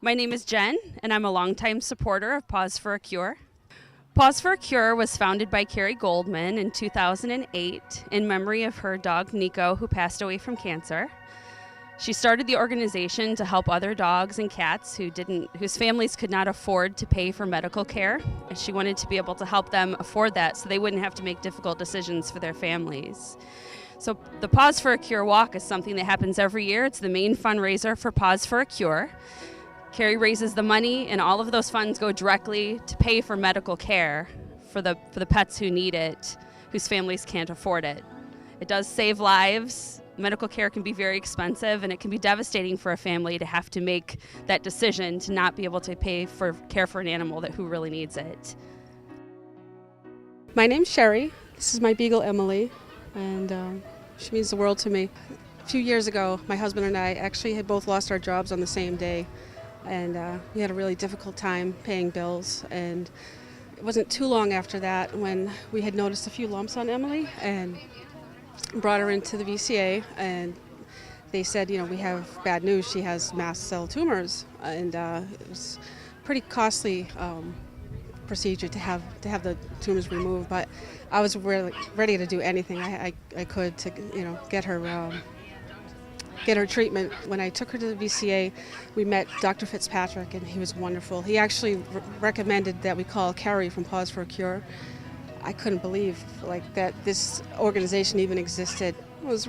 My name is Jen, and I'm a longtime supporter of Paws for a Cure. Paws for a Cure was founded by Carrie Goldman in 2008 in memory of her dog Nico, who passed away from cancer. She started the organization to help other dogs and cats whose families could not afford to pay for medical care. And she wanted to be able to help them afford that so they wouldn't have to make difficult decisions for their families. So the Paws for a Cure walk is something that happens every year. It's the main fundraiser for Paws for a Cure. Carrie raises the money, and all of those funds go directly to pay for medical care for the pets who need it, whose families can't afford it. It does save lives. Medical care can be very expensive, and it can be devastating for a family to have to make that decision to not be able to pay for care for an animal who really needs it. My name's Sherry. This is my beagle Emily, and she means the world to me. A few years ago, my husband and I actually had both lost our jobs on the same day, and we had a really difficult time paying bills. And it wasn't too long after that when we had noticed a few lumps on Emily and brought her into the VCA, and they said, we have bad news. She has mast cell tumors, and it was pretty costly procedure to have the tumors removed. But I was really ready to do anything I could to get her treatment. When I took her to the VCA, we met Dr. Fitzpatrick, and he was wonderful. He actually recommended that we call Carrie from Paws for a Cure. I couldn't believe that this organization even existed. I was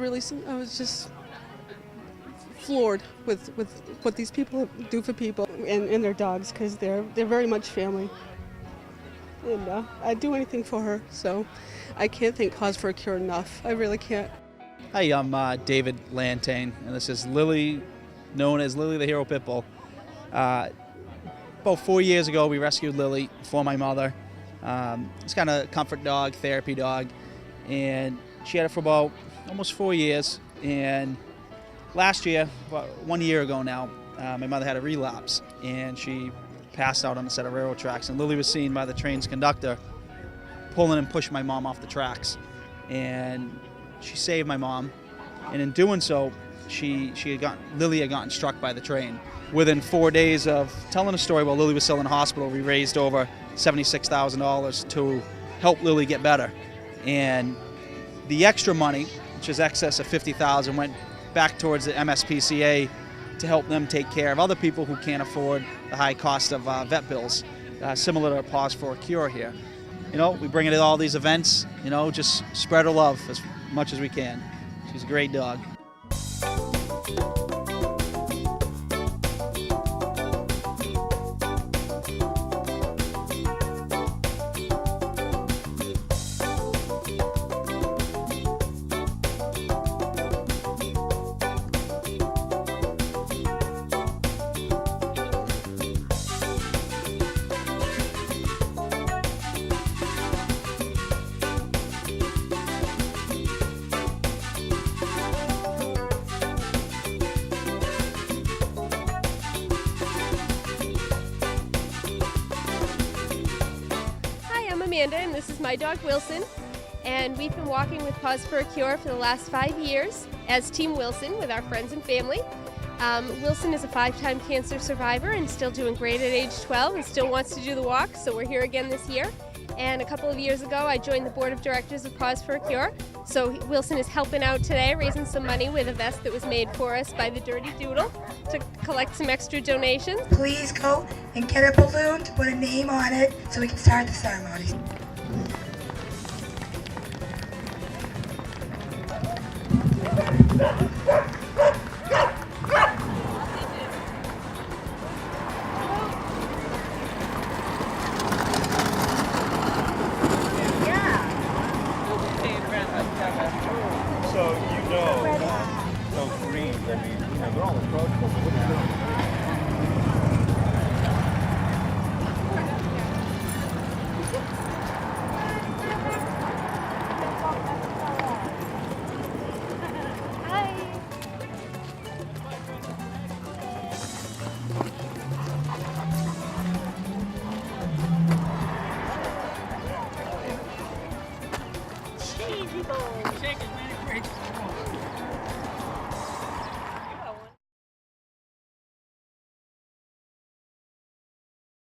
just floored with what these people do for people and their dogs, because they're very much family. And I'd do anything for her, so I can't thank Paws for a Cure enough. I really can't. Hi, I'm David Lantane, and this is Lily, known as Lily the Hero Pitbull. About 4 years ago, we rescued Lily for my mother. It's kind of a comfort dog, therapy dog, and she had it for about almost 4 years. And last year, about 1 year ago now, my mother had a relapse, and she passed out on a set of railroad tracks. And Lily was seen by the train's conductor pulling and pushing my mom off the tracks, and she saved my mom. And in doing so, Lily had gotten struck by the train. Within 4 days of telling the story while Lily was still in the hospital, we raised over $76,000 to help Lily get better. And the extra money, which is excess of $50,000, went back towards the MSPCA to help them take care of other people who can't afford the high cost of vet bills, similar to Paws for a Cure here. We bring it to all these events, just spread her love as much as we can. She's a great dog. Amanda, and this is my dog Wilson, and we've been walking with Paws for a Cure for the last 5 years as Team Wilson with our friends and family. Wilson is a 5-time cancer survivor and still doing great at age 12 and still wants to do the walk, so we're here again this year. And a couple of years ago I joined the board of directors of Paws for a Cure, so Wilson is helping out today, raising some money with a vest that was made for us by the Dirty Doodle to collect some extra donations. Please go and get a balloon to put a name on it so we can start the ceremony. So green, they're all approachable.